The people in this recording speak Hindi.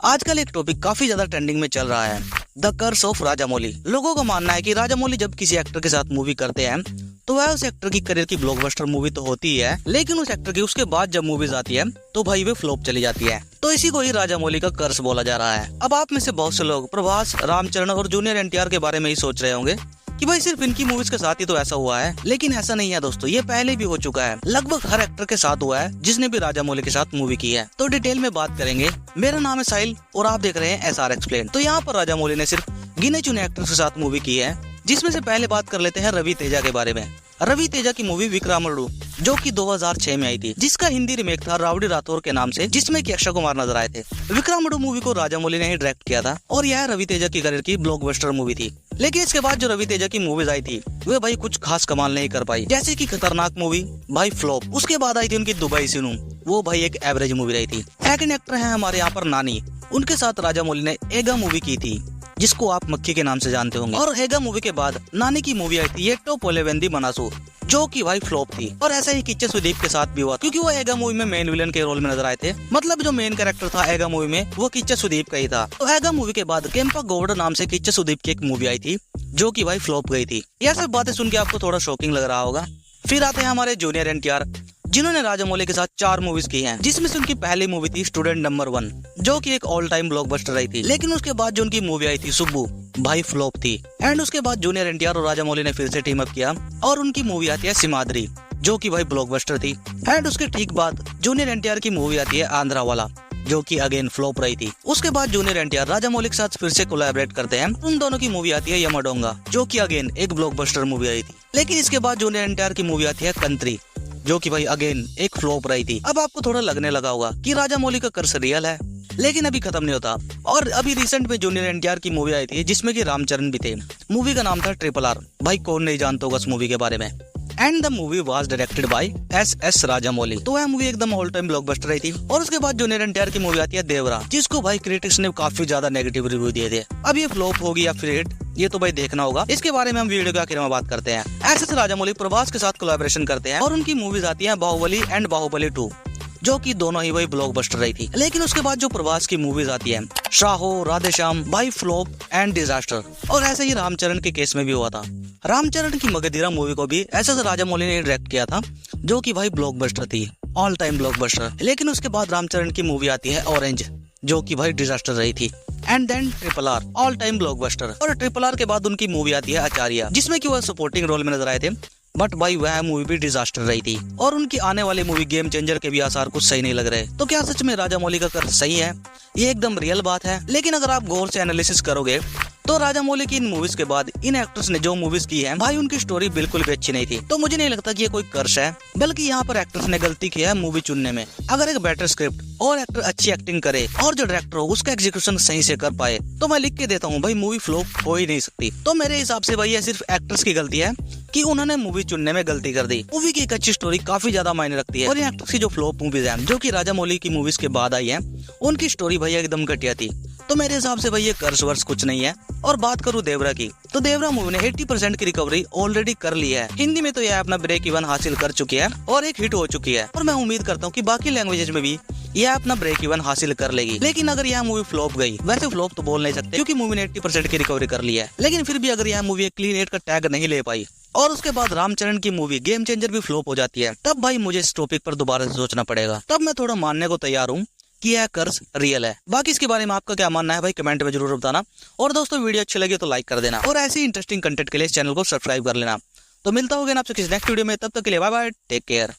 आजकल एक टॉपिक काफी ज्यादा ट्रेंडिंग में चल रहा है, द कर्स ऑफ राजामौली। लोगों का मानना है कि राजामौली जब किसी एक्टर के साथ मूवी करते हैं तो वह उस एक्टर की करियर की ब्लॉकबस्टर मूवी तो होती ही है, लेकिन उस एक्टर की उसके बाद जब मूवीज आती है तो भाई वे फ्लॉप चली जाती है। तो इसी को ही राजामौली का कर्स बोला जा रहा है। अब आप में से बहुत से लोग प्रभास, रामचरण और जूनियर एनटीआर के बारे में ही सोच रहे होंगे कि भाई सिर्फ इनकी मूवीज के साथ ही तो ऐसा हुआ है, लेकिन ऐसा नहीं है दोस्तों। ये पहले भी हो चुका है, लगभग हर एक्टर के साथ हुआ है जिसने भी राजामौली के साथ मूवी की है। तो डिटेल में बात करेंगे। मेरा नाम है साहिल और आप देख रहे हैं SR एक्सप्लेन। तो यहाँ पर राजामौली ने सिर्फ गिने चुने एक्टर्स के साथ मूवी की है, जिसमें से पहले बात कर लेते हैं रवि तेजा के बारे में। रवि तेजा की मूवी विक्रमोर्वो जो कि 2006 में आई थी, जिसका हिंदी रीमेक था राउडी राठौर के नाम से, जिसमें कि अक्षय कुमार नजर आए थे। विक्रमोर्वो मूवी को राजामौली ने ही डायरेक्ट किया था और यह रवि तेजा की करियर की ब्लॉकबस्टर मूवी थी। लेकिन इसके बाद जो रवि तेजा की मूवीज आई थी वे भाई कुछ खास कमाल नहीं कर पाई, जैसे कि खतरनाक मूवी भाई फ्लॉप। उसके बाद आई थी उनकी दुबई सिनू, वो भाई एक एवरेज मूवी रही थी। सेकंड एक्टर है हमारे यहाँ पर नानी, उनके साथ राजामौली ने एगा मूवी की थी, जिसको आप मक्खी के नाम से जानते होंगे। और एगा मूवी के बाद नानी की मूवी आई थी ये टोपोलेवेंदी मनासू, जो कि भाई फ्लॉप थी। और ऐसा ही किच्चे सुदीप के साथ भी हुआ, क्योंकि वो एगा मूवी में मेन विलन के रोल में नजर आए थे। मतलब जो मेन कैरेक्टर था एगा मूवी में वो किच्चे सुदीप का ही था। तो एगा मूवी के बाद केम्पा गौड़ नाम से किच्चे सुदीप की एक मूवी आई थी, जो कि भाई फ्लॉप गई थी। यह सब बातें सुन के आपको थोड़ा शॉकिंग लग रहा होगा। फिर आते हैं हमारे जूनियर एनटीआर, जिन्होंने राजामौली के साथ 4 मूवीज की हैं, जिसमें से उनकी पहली मूवी थी स्टूडेंट नंबर 1, जो कि एक ऑल टाइम ब्लॉकबस्टर रही थी। लेकिन उसके बाद जो उनकी मूवी आई थी सुब्बू, भाई फ्लॉप थी। एंड उसके बाद जूनियर एनटीआर और राजामौली ने फिर से टीम अप किया और उनकी मूवी आती है सिमाद्री, जो कि भाई ब्लॉकबस्टर थी। एंड उसके ठीक बाद जूनियर एनटीआर की मूवी आती है आंध्रा वाला, जो कि अगेन फ्लॉप रही थी। उसके बाद जूनियर एनटीआर राजामौली के साथ फिर से कोलैबोरेट करते हैं। उन दोनों की मूवी आती है यमडोंगा, जो कि अगेन एक ब्लॉकबस्टर मूवी आई थी। लेकिन इसके बाद जूनियर एनटीआर की मूवी आती है कंत्री, जो कि भाई अगेन एक फ्लॉप रही थी। अब आपको थोड़ा लगने लगा होगा कि राजामौली का कर्स रियल है, लेकिन अभी खत्म नहीं होता। और अभी रिसेंट में जूनियर एनटीआर की मूवी आई थी, जिसमें कि रामचरण भी थे। मूवी का नाम था RRR। भाई कौन नहीं जानता होगा इस मूवी के बारे में। And the movie was directed by SS Rajamouli. तो वह मूवी एकदम ऑल टाइम ब्लॉकबस्टर रही थी। और उसके बाद जूनियर एनटीआर की मूवी आती है देवरा, जिसको भाई क्रिटिक्स ने काफी ज्यादा नेगेटिव रिव्यू दिए थे। अब ये फ्लॉप होगी या फिर हिट, ये तो भाई देखना होगा। इसके बारे में हम वीडियो के आखिर में बात करते हैं। SS राजामौली प्रभास के साथ कोलैबोरेशन करते हैं और उनकी मूवीज आती है बाहुबली एंड बाहुबली 2, जो कि दोनों ही वही ब्लॉकबस्टर रही थी। लेकिन उसके बाद जो प्रभास की मूवीज आती है शाहो, राधेश्याम, भाई फ्लॉप एंड डिजास्टर। और ऐसे ही रामचरण के केस में भी हुआ था। रामचरण की मगधीरा मूवी को भी SS राजामौली ने डायरेक्ट किया था, जो कि भाई ब्लॉकबस्टर थी, ऑल टाइम ब्लॉकबस्टर। लेकिन उसके बाद रामचरण की मूवी आती है ऑरेंज, जो कि भाई डिजास्टर रही थी। And then RRR, all time blockbuster. और RRR के बाद उनकी मूवी आती है आचार्य, जिसमें कि वह सपोर्टिंग रोल में नजर आए थे, बट भाई वह मूवी भी डिजास्टर रही थी। और उनकी आने वाली मूवी गेम चेंजर के भी आसार कुछ सही नहीं लग रहे। तो क्या सच में राजामौली का कर्ज सही है? ये एकदम रियल बात है। लेकिन अगर आप गौर से एनालिसिस करोगे तो राजामौली की इन मूवीज के बाद इन एक्टर्स ने जो मूवीज की है भाई उनकी स्टोरी बिल्कुल भी अच्छी नहीं थी। तो मुझे नहीं लगता कि ये कोई कर्ज है, बल्कि यहाँ पर एक्टर्स ने गलती की है मूवी चुनने में। अगर एक बेटर स्क्रिप्ट और एक्टर अच्छी एक्टिंग करे और जो डायरेक्टर हो उसका एग्जीक्यूशन सही से कर पाए, तो मैं लिख के देता हूँ भाई मूवी फ्लॉप हो ही नहीं सकती। तो मेरे हिसाब से भाई ये सिर्फ एक्टर्स की गलती है कि उन्होंने मूवी चुनने में गलती कर दी। मूवी की एक अच्छी स्टोरी काफी ज्यादा मायने रखती है। और ये एक्टर्स की जो फ्लॉप मूवीज हैं, जो कि राजामौली की मूवीज के बाद आई है, उनकी स्टोरी भैया एकदम घटिया थी। तो मेरे हिसाब से भाई ये कर्ज वर्ष कुछ नहीं है। और बात करूं देवरा की, तो देवरा मूवी ने 80% की रिकवरी ऑलरेडी कर ली है। हिंदी में तो यह अपना ब्रेक इवन हासिल कर चुकी है और एक हिट हो चुकी है। और मैं उम्मीद करता हूँ कि बाकी लैंग्वेजेस में भी यह अपना ब्रेक इवन हासिल कर लेगी। लेकिन अगर यह मूवी फ्लॉप गई, वैसे फ्लॉप तो बोल नहीं सकते क्योंकि मूवी ने 80% की रिकवरी कर ली है, लेकिन फिर भी अगर यह मूवी क्लीन 8 का टैग नहीं ले पाई और उसके बाद रामचरण की मूवी गेम चेंजर भी फ्लॉप हो जाती है, तब भाई मुझे इस टॉपिक पर दोबारा से सोचना पड़ेगा। तब मैं थोड़ा मानने को तैयार हूँ कि यह कर्ज रियल है। बाकी इसके बारे में आपका क्या मानना है भाई कमेंट में जरूर बताना। और दोस्तों वीडियो अच्छी लगी तो लाइक कर देना और ऐसी इंटरेस्टिंग कंटेंट के लिए इस चैनल को सब्सक्राइब कर लेना। तो मिलता होगा ना आपसे किसी नेक्स्ट वीडियो में, तब तक के लिए बाय बाय, टेक केयर।